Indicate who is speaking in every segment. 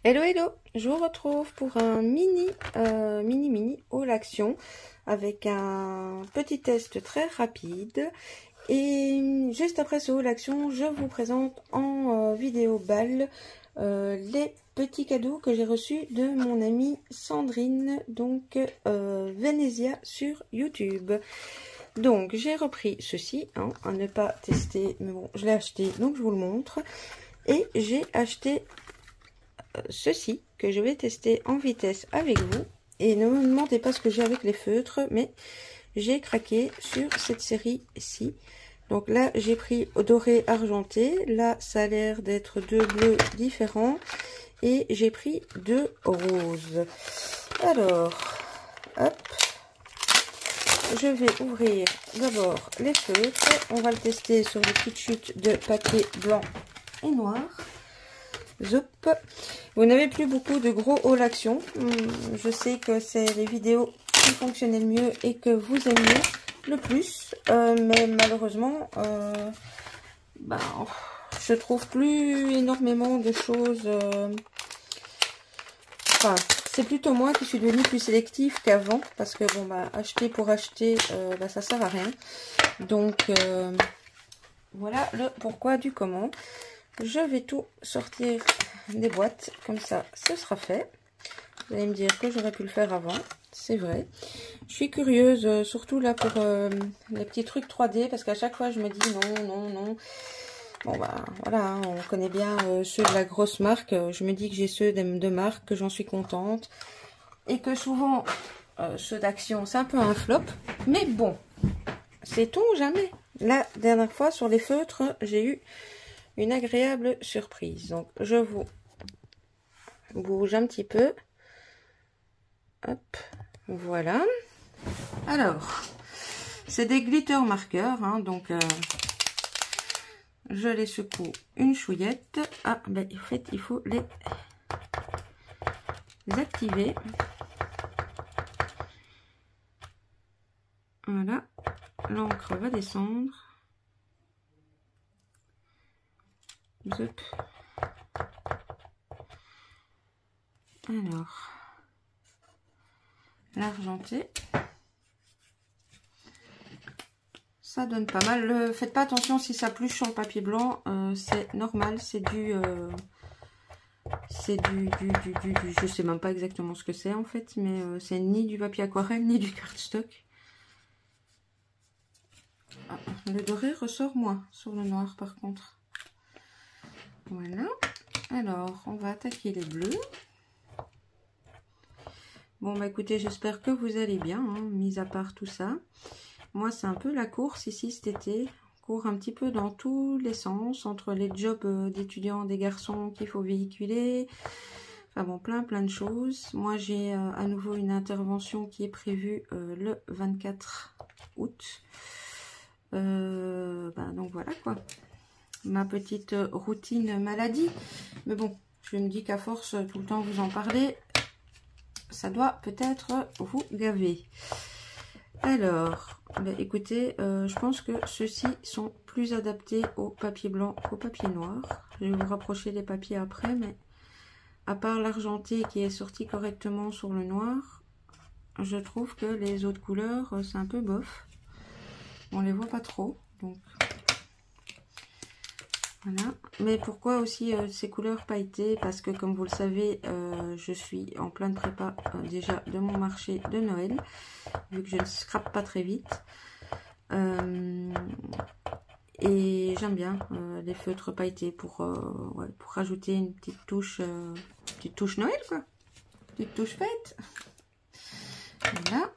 Speaker 1: Hello hello, je vous retrouve pour un mini haul action avec un petit test très rapide. Et juste après ce haul action, je vous présente en vidéo balle les petits cadeaux que j'ai reçus de mon amie Sandrine, donc Venezia sur YouTube. Donc j'ai repris ceci, à ne pas tester, mais bon, je l'ai acheté, donc je vous le montre. Et j'ai acheté ceci que je vais tester en vitesse avec vous. Et ne me demandez pas ce que j'ai avec les feutres, mais j'ai craqué sur cette série-ci. Donc là, j'ai pris doré argenté. Là, ça a l'air d'être deux bleus différents. Et j'ai pris deux roses. Alors, hop. Je vais ouvrir d'abord les feutres. On va le tester sur les petites chutes de papier blanc et noir. Zoup. Vous n'avez plus beaucoup de gros haul action. Je sais que c'est les vidéos qui fonctionnaient le mieux et que vous aimiez le plus. Mais malheureusement, je trouve plus énormément de choses. Enfin, c'est plutôt moi qui suis devenue plus sélective qu'avant. Parce que bon, acheter pour acheter, ça sert à rien. Donc, voilà le pourquoi du comment. Je vais tout sortir des boîtes, comme ça, ce sera fait. Vous allez me dire que j'aurais pu le faire avant, c'est vrai. Je suis curieuse, surtout là pour les petits trucs 3D, parce qu'à chaque fois je me dis non. Bon voilà, on connaît bien ceux de la grosse marque. Je me dis que j'ai ceux de marque, que j'en suis contente. Et que souvent, ceux d'Action, c'est un peu un flop. Mais bon, sait-on jamais. La dernière fois, sur les feutres, j'ai eu une agréable surprise. Donc je vous bouge un petit peu. Hop, voilà. Alors, c'est des glitter marqueurs, donc je les secoue une chouillette. En fait, il faut les activer. Voilà, l'encre va descendre. Zop. Alors, l'argenté, ça donne pas mal. Faites pas attention si ça pluche sur le papier blanc, c'est normal, c'est du je sais même pas exactement ce que c'est en fait, mais c'est ni du papier aquarelle ni du cardstock. Le doré ressort moins sur le noir par contre. Voilà. Alors, on va attaquer les bleus. Bon, écoutez, j'espère que vous allez bien, mis à part tout ça. Moi, c'est un peu la course ici cet été. On court un petit peu dans tous les sens, entre les jobs d'étudiants, des garçons qu'il faut véhiculer. Enfin bon, plein de choses. Moi, j'ai à nouveau une intervention qui est prévue le 24 août. Donc voilà quoi. Ma petite routine maladie. Mais bon, je me dis qu'à force tout le temps vous en parler, ça doit peut-être vous gaver. Alors, écoutez, je pense que ceux-ci sont plus adaptés au papier blanc qu'au papier noir. Je vais vous rapprocher les papiers après, mais à part l'argenté qui est sorti correctement sur le noir, je trouve que les autres couleurs, c'est un peu bof. On les voit pas trop, donc voilà. Mais pourquoi aussi ces couleurs pailletées? Parce que comme vous le savez, je suis en pleine prépa déjà de mon marché de Noël, vu que je ne scrape pas très vite. Et j'aime bien les feutres pailletés pour rajouter une petite touche Noël quoi. Petite touche fête. Voilà.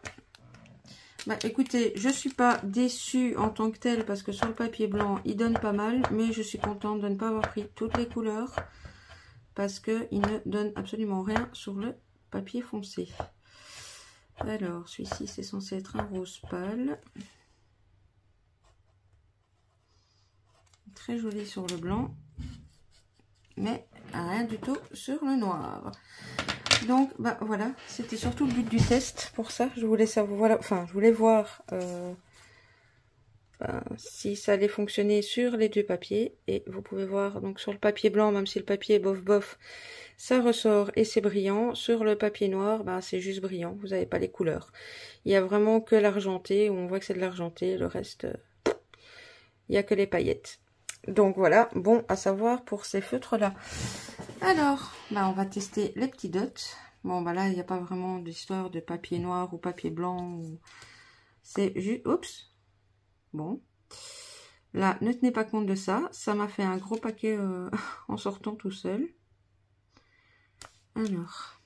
Speaker 1: Écoutez, je suis pas déçue en tant que telle parce que sur le papier blanc, il donne pas mal. Mais je suis contente de ne pas avoir pris toutes les couleurs parce qu'il ne donne absolument rien sur le papier foncé. Alors, celui-ci, c'est censé être un rose pâle. Très joli sur le blanc. Mais rien du tout sur le noir. Donc voilà, c'était surtout le but du test. Pour ça je voulais savoir, je voulais voir ben, si ça allait fonctionner sur les deux papiers. Et vous pouvez voir, donc sur le papier blanc, même si le papier est bof bof, ça ressort et c'est brillant. Sur le papier noir, ben, c'est juste brillant, vous n'avez pas les couleurs. Il y a vraiment que l'argenté, où on voit que c'est de l'argenté, le reste, il n'y a que les paillettes. Donc voilà, bon à savoir pour ces feutres-là. Alors, ben, on va tester les petits dots. Bon, ben là, il n'y a pas vraiment d'histoire de papier noir ou papier blanc. Ou... c'est juste... oups. Bon. Là, ne tenez pas compte de ça. Ça m'a fait un gros paquet en sortant tout seul. Alors.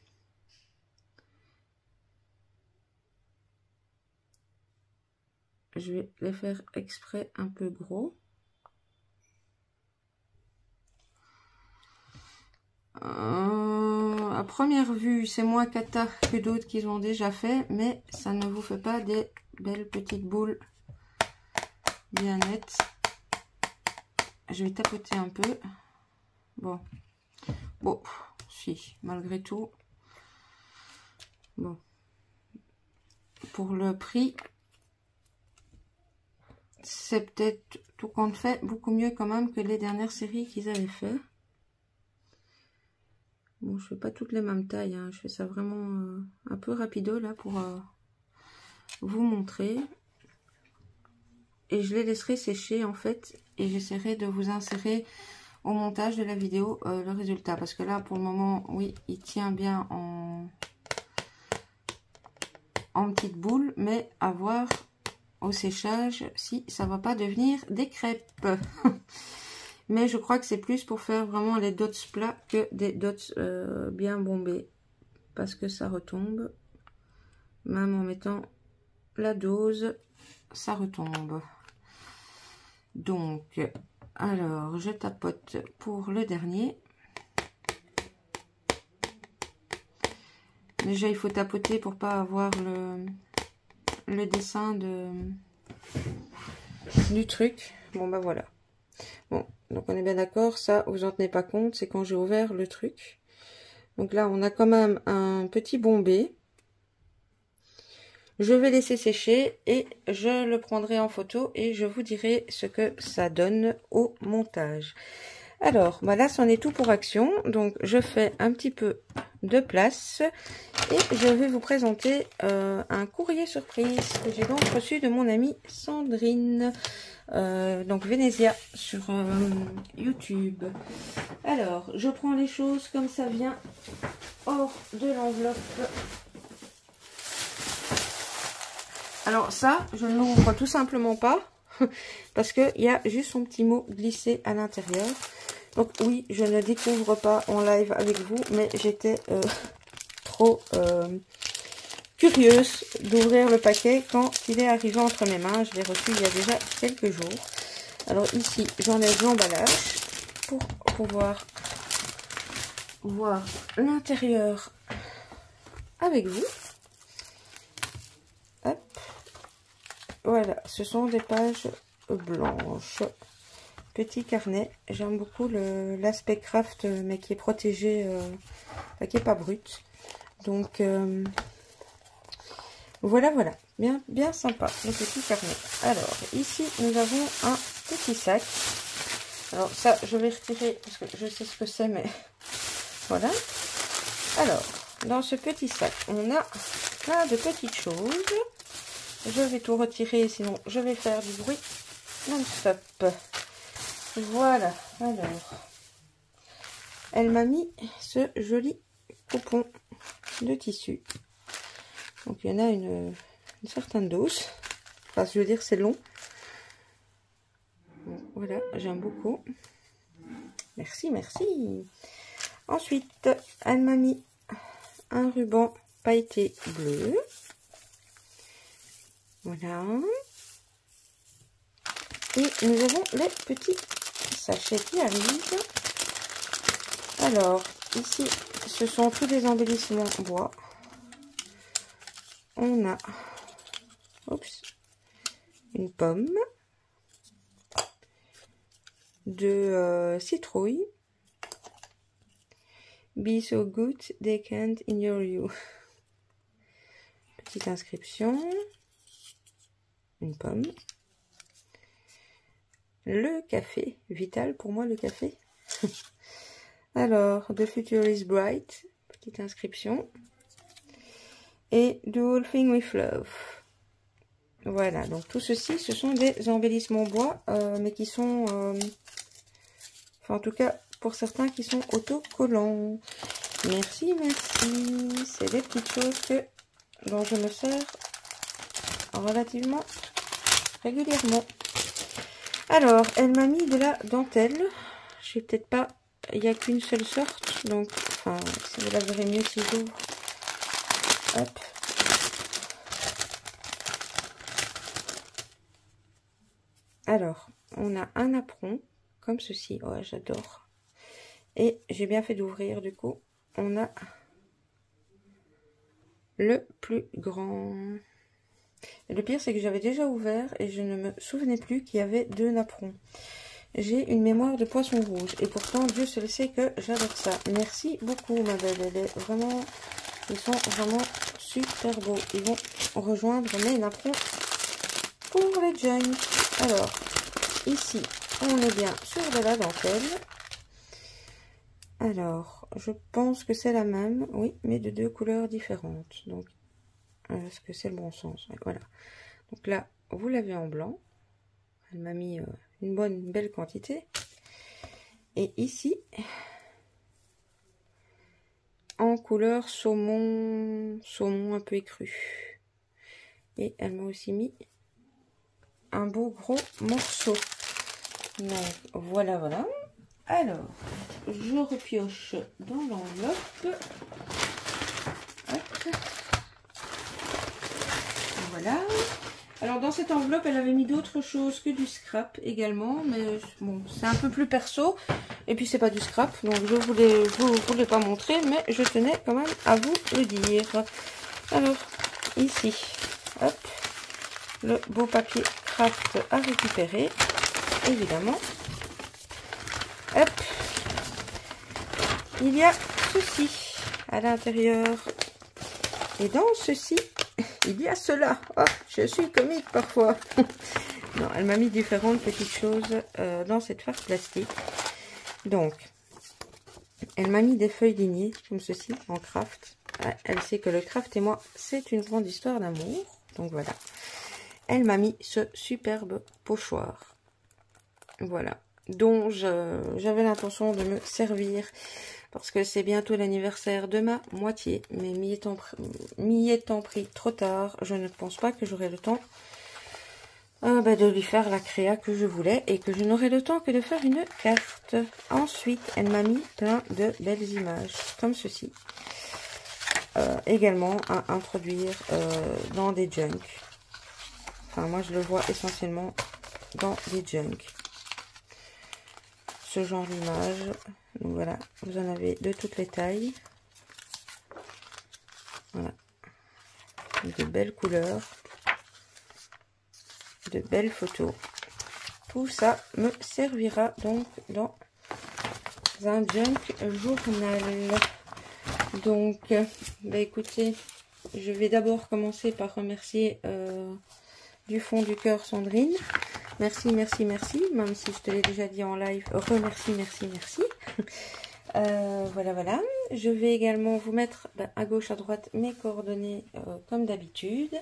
Speaker 1: Je vais les faire exprès un peu gros. À première vue, c'est moins cata que d'autres qu'ils ont déjà fait, mais ça ne vous fait pas des belles petites boules bien nettes. Je vais tapoter un peu. Bon, si, malgré tout. Bon, pour le prix, c'est peut-être tout compte fait beaucoup mieux quand même que les dernières séries qu'ils avaient fait. Bon, je fais pas toutes les mêmes tailles, hein. Je fais ça vraiment un peu rapido là pour vous montrer. Et je les laisserai sécher en fait, et j'essaierai de vous insérer au montage de la vidéo le résultat. Parce que là, pour le moment, oui, il tient bien en petite boule, mais à voir au séchage si ça va pas devenir des crêpes. Mais je crois que c'est plus pour faire vraiment les dots plats que des dots bien bombés. Parce que ça retombe. Même en mettant la dose, ça retombe. Donc, alors, je tapote pour le dernier. Déjà, il faut tapoter pour pas avoir le dessin du truc. Bon, bah voilà. Bon, donc on est bien d'accord, ça, vous en tenez pas compte, c'est quand j'ai ouvert le truc. Donc là, on a quand même un petit bombé. Je vais laisser sécher et je le prendrai en photo et je vous dirai ce que ça donne au montage. Alors, bah là, c'en est tout pour Action. Donc, je fais un petit peu de place et je vais vous présenter un courrier surprise que j'ai donc reçu de mon amie Sandrine. Donc Venezia sur YouTube. Alors, je prends les choses comme ça vient hors de l'enveloppe. Alors ça, je ne l'ouvre tout simplement pas parce qu'il y a juste son petit mot glissé à l'intérieur. Donc oui, je ne découvre pas en live avec vous, mais j'étais trop curieuse d'ouvrir le paquet quand il est arrivé entre mes mains. Je l'ai reçu il y a déjà quelques jours. Alors ici, j'enlève l'emballage pour pouvoir voir l'intérieur avec vous. Hop. Voilà, ce sont des pages blanches. Petit carnet. J'aime beaucoup l'aspect craft, mais qui est protégé, qui n'est pas brut. Donc, voilà. Bien sympa, le petit carnet. Alors, ici, nous avons un petit sac. Alors, ça, je vais retirer parce que je sais ce que c'est, mais voilà. Alors, dans ce petit sac, on a plein de petites choses. Je vais tout retirer, sinon je vais faire du bruit non-stop. Voilà, alors, elle m'a mis ce joli coupon de tissu. Donc, il y en a une certaine dose. Enfin, je veux dire, c'est long. Bon, voilà, j'aime beaucoup. Merci. Ensuite, elle m'a mis un ruban pailleté bleu. Voilà. Et nous avons les petits sachets qui arrivent. Alors, ici, ce sont tous des embellissements en bois. On a une pomme, de citrouille. Be so good they can't ignore you. Petite inscription. Une pomme. le café, vital pour moi le café. Alors, The Future is Bright, petite inscription. Et The Whole Thing with Love. Voilà, donc tout ceci, ce sont des embellissements bois, mais qui sont, enfin en tout cas pour certains qui sont autocollants. Merci, merci. C'est des petites choses dont je me sers relativement régulièrement. Alors, elle m'a mis de la dentelle. Je sais peut-être pas, il n'y a qu'une seule sorte, donc, enfin, si vous la verrez mieux si j'ouvre. Hop. Alors, on a un apron, comme ceci. Ouais, j'adore. Et j'ai bien fait d'ouvrir, du coup. On a le plus grand. Et le pire, c'est que j'avais déjà ouvert et je ne me souvenais plus qu'il y avait 2 napperons. J'ai une mémoire de poisson rouge. Et pourtant, Dieu se le sait que j'adore ça. Merci beaucoup, ma belle. Ils sont vraiment super beaux. Ils vont rejoindre mes napperons pour les junk. Alors, ici, on est bien sur de la dentelle. Alors, je pense que c'est la même, oui, mais de 2 couleurs différentes. Donc, est-ce que c'est le bon sens? Ouais, voilà. Donc là, vous l'avez en blanc. Elle m'a mis une belle quantité. Et ici, en couleur saumon un peu écru. Et elle m'a aussi mis un beau gros morceau. Donc, voilà, voilà. Alors, je repioche dans l'enveloppe. Voilà. Alors, dans cette enveloppe, elle avait mis d'autres choses que du scrap également. Mais bon, c'est un peu plus perso. Et puis, c'est pas du scrap. Donc, je voulais pas montrer. Mais je tenais quand même à vous le dire. Alors, ici, hop, le beau papier craft à récupérer. Évidemment. Hop, il y a ceci à l'intérieur. Et dans ceci, il y a cela. Oh, je suis comique parfois. Non, elle m'a mis différentes petites choses dans cette farce plastique. Donc, elle m'a mis des feuilles lignées, comme ceci, en craft. Elle sait que le craft et moi, c'est une grande histoire d'amour. Donc voilà. Elle m'a mis ce superbe pochoir. Voilà. Dont j'avais l'intention de me servir parce que c'est bientôt l'anniversaire de ma moitié, mais m'y étant pris trop tard, je ne pense pas que j'aurai le temps de lui faire la créa que je voulais et que je n'aurai le temps que de faire une carte. Ensuite, elle m'a mis plein de belles images comme ceci, également à introduire dans des junk. Enfin, moi je le vois essentiellement dans des junk. Ce genre d'image. Donc voilà, vous en avez de toutes les tailles. Voilà. De belles couleurs. De belles photos. Tout ça me servira donc dans un junk journal. Donc, bah écoutez, je vais d'abord commencer par remercier du fond du cœur Sandrine. Merci, merci, merci. Même si je te l'ai déjà dit en live, remercie, merci, merci. Voilà, voilà. Je vais également vous mettre à gauche, à droite mes coordonnées comme d'habitude.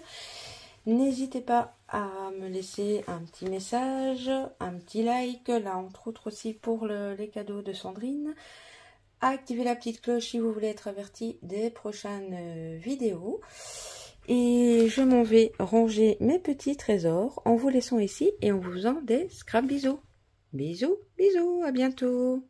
Speaker 1: N'hésitez pas à me laisser un petit message, un petit like, là entre autres aussi pour les cadeaux de Sandrine. Activez la petite cloche si vous voulez être averti des prochaines vidéos. Et je m'en vais ranger mes petits trésors en vous laissant ici et en vous faisant des scrap bisous. Bisous, bisous, à bientôt.